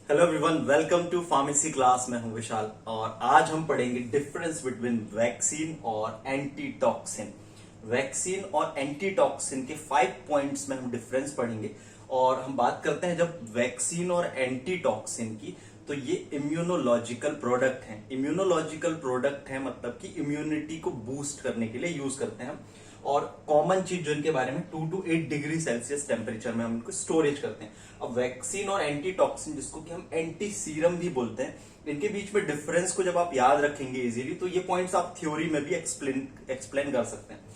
Hello everyone, welcome to pharmacy class. मैं हूं विशाल और आज हम पढ़ेंगे डिफरेंस बिटवीन वैक्सीन और एंटीटॉक्सिन। वैक्सीन और एंटीटॉक्सिन के 5 पॉइंट्स में हम डिफरेंस पढ़ेंगे और हम बात करते हैं जब वैक्सीन और एंटीटॉक्सिन की, तो ये इम्यूनोलॉजिकल प्रोडक्ट हैं। इम्यूनोलॉजिकल प्रोडक्ट है मतलब कि इम्यूनिटी को बूस्ट करने के लिए यूज करते हैं हम। और कॉमन चीज जो इनके बारे में 2 to 8 डिग्री सेल्सियस टेम्परेचर में हम इनको स्टोरेज करते हैं। अब वैक्सीन और एंटीटॉक्सिन, जिसको कि हम एंटी सीरम भी बोलते हैं, इनके बीच में डिफरेंस को जब आप याद रखेंगे इजीली, तो ये पॉइंट्स आप थ्योरी में भी एक्सप्लेन कर सकते हैं।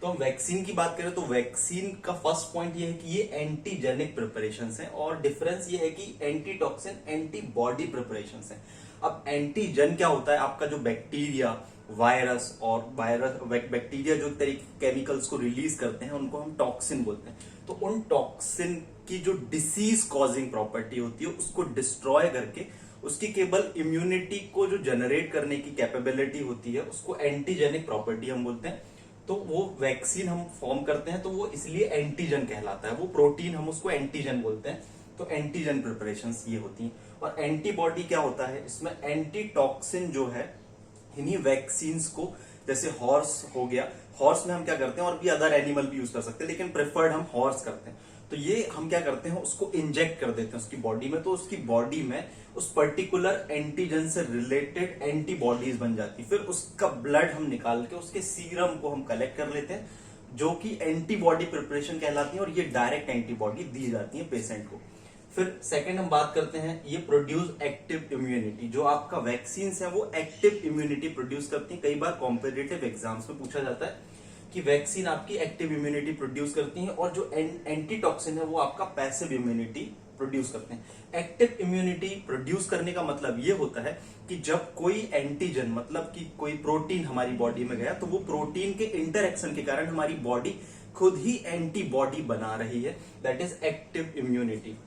तो हम वैक्सीन की बात करें तो वैक्सीन का फर्स्ट पॉइंट ये है कि ये एंटीजेनिक प्रिपरेशंस हैं और डिफरेंस ये है कि एंटीटॉक्सिन एंटीबॉडी प्रिपरेशंस हैं। अब एंटीजन क्या होता है? आपका जो बैक्टीरिया, वायरस बैक्टीरिया जो तरीके केमिकल्स को रिलीज करते हैं उनको हम टॉक्सिन बोलते हैं। तो उन टॉक्सिन की जो डिसीज कॉजिंग प्रॉपर्टी होती है उसको डिस्ट्रॉय करके उसकी केवल इम्यूनिटी को जो जनरेट करने की कैपेबिलिटी होती है उसको एंटीजेनिक प्रॉपर्टी हम बोलते हैं। तो वो वैक्सीन हम फॉर्म करते हैं तो वो इसलिए एंटीजन कहलाता है। वो प्रोटीन हम उसको एंटीजन बोलते हैं। तो एंटीजन प्रिपरेशंस ये होती हैं। और एंटीबॉडी क्या होता है? इसमें एंटीटॉक्सिन जो है इन्हीं वैक्सीन्स को, जैसे हॉर्स हो गया, हॉर्स में हम क्या करते हैं, और भी अदर एनिमल भी यूज कर सकते हैं लेकिन प्रेफर्ड हम हॉर्स करते हैं। तो ये हम क्या करते हैं, उसको इंजेक्ट कर देते हैं उसकी बॉडी में, तो उसकी बॉडी में उस पर्टिकुलर एंटीजन से रिलेटेड एंटीबॉडीज बन जाती। फिर उसका ब्लड हम निकाल के उसके सीरम को हम कलेक्ट कर लेते हैं जो कि एंटीबॉडी प्रिपरेशन कहलाती है और ये डायरेक्ट एंटीबॉडी दी जाती है पेशेंट को। फिर सेकंड हम बात करते हैं, ये प्रोड्यूस एक्टिव इम्यूनिटी। जो आपका वैक्सीन है वो एक्टिव इम्यूनिटी प्रोड्यूस करती है। कई बार कॉम्पिटिटिव एग्जाम्स में पूछा जाता है कि वैक्सीन आपकी एक्टिव इम्यूनिटी प्रोड्यूस करती है और जो एंटीटॉक्सिन है वो आपका पैसिव इम्यूनिटी प्रोड्यूस करते हैं। एक्टिव इम्यूनिटी प्रोड्यूस करने का मतलब ये होता है कि जब कोई एंटीजन, मतलब कि कोई प्रोटीन हमारी बॉडी में गया तो वो प्रोटीन के इंटरएक्शन के कारण हमारी बॉडी खुद ही एंटीबॉडी बना रही है, दैट इज एक्टिव इम्यूनिटी।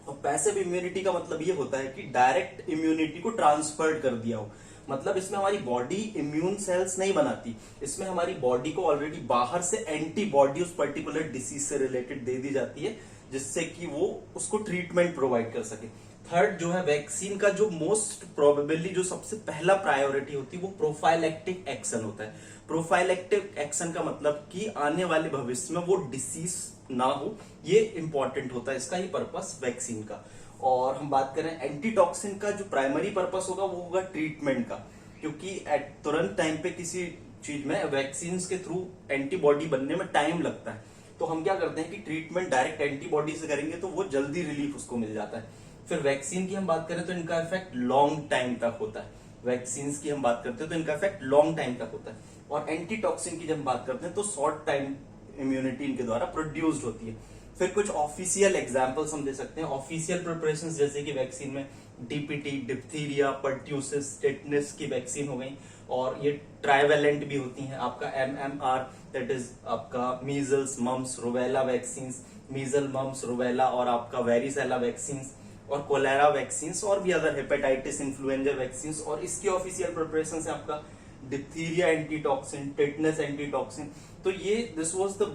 और पैसिव इम्यूनिटी का मतलब ये होता है कि डायरेक्ट इम्यूनिटी को ट्रांसफर कर दिया हो। मतलब इसमें हमारी बॉडी इम्यून सेल्स नहीं बनाती, इसमें हमारी बॉडी को ऑलरेडी बाहर से एंटीबॉडी उस पर्टिकुलर डिसीज से रिलेटेड दे दी जाती है जिससे कि वो उसको ट्रीटमेंट प्रोवाइड कर सके। थर्ड जो है, वैक्सीन का जो मोस्ट प्रोबेबली जो सबसे पहला प्रायोरिटी होती है वो प्रोफाइलेक्टिक एक्शन होता है। प्रोफाइलेक्टिक एक्शन का मतलब कि आने वाले भविष्य में वो डिसीज ना हो, ये इंपॉर्टेंट होता है, इसका ही पर्पस वैक्सीन का। और हम बात करें एंटीटॉक्सिन का, जो प्राइमरी पर्पस होगा वो होगा ट्रीटमेंट का, क्योंकि एट तुरंत टाइम पे किसी चीज में वैक्सीन के थ्रू एंटीबॉडी बनने में टाइम लगता है। तो हम क्या करते हैं कि ट्रीटमेंट डायरेक्ट एंटीबॉडी से करेंगे तो वो जल्दी रिलीफ उसको मिल जाता है। फिर वैक्सीन की हम बात करें तो इनका इफेक्ट लॉन्ग टाइम तक होता है। वैक्सीन की हम बात करते हैं तो इनका इफेक्ट लॉन्ग टाइम तक होता है। और एंटीटॉक्सिन की जब हम बात करते हैं तो शॉर्ट टाइम इम्यूनिटी इनके द्वारा प्रोड्यूस्ड होती है। फिर कुछ ऑफिशियल एग्जांपल्स हम दे सकते हैं। ऑफिशियल प्रिपरेशंस जैसे कि वैक्सीन में डीपीटी, डिप्थीरिया, पर्ट्यूसिस, टेटनस की वैक्सीन हो गई, और ये ट्राइवेलेंट भी होती हैं। आपका MMR, दैट इज आपका measles, mumps, rubella vaccine, measle, mumps, rubella, और आपका वेरिसेला वैक्सीन और कोलेरा वैक्सीन, और भी अदर हेपेटाइटिस, इन्फ्लुएंजा वैक्सीन। और इसकी ऑफिशियल प्रिपरेशन है आपका डिप्थीरिया एंटीटॉक्सिन, टेटनस एंटीटॉक्सिन। तो ये this was the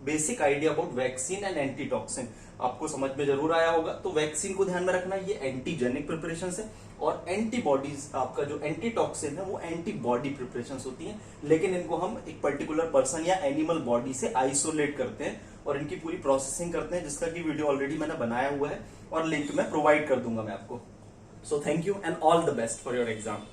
basic idea about vaccine and antitoxin. आपको समझ में जरूर आया होगा। तो वैक्सीन को ध्यान में रखना, ये एंटीजेनिक प्रिपरेशन है, और एंटीबॉडीज, आपका जो एंटीटॉक्सिन है वो एंटीबॉडी प्रिपरेशन होती है, लेकिन इनको हम एक पर्टिकुलर पर्सन या एनिमल बॉडी से आइसोलेट करते हैं और इनकी पूरी प्रोसेसिंग करते हैं, जिसका की वीडियो ऑलरेडी मैंने बनाया हुआ है और लिंक में प्रोवाइड कर दूंगा मैं आपको। So thank you and all the best for your exam.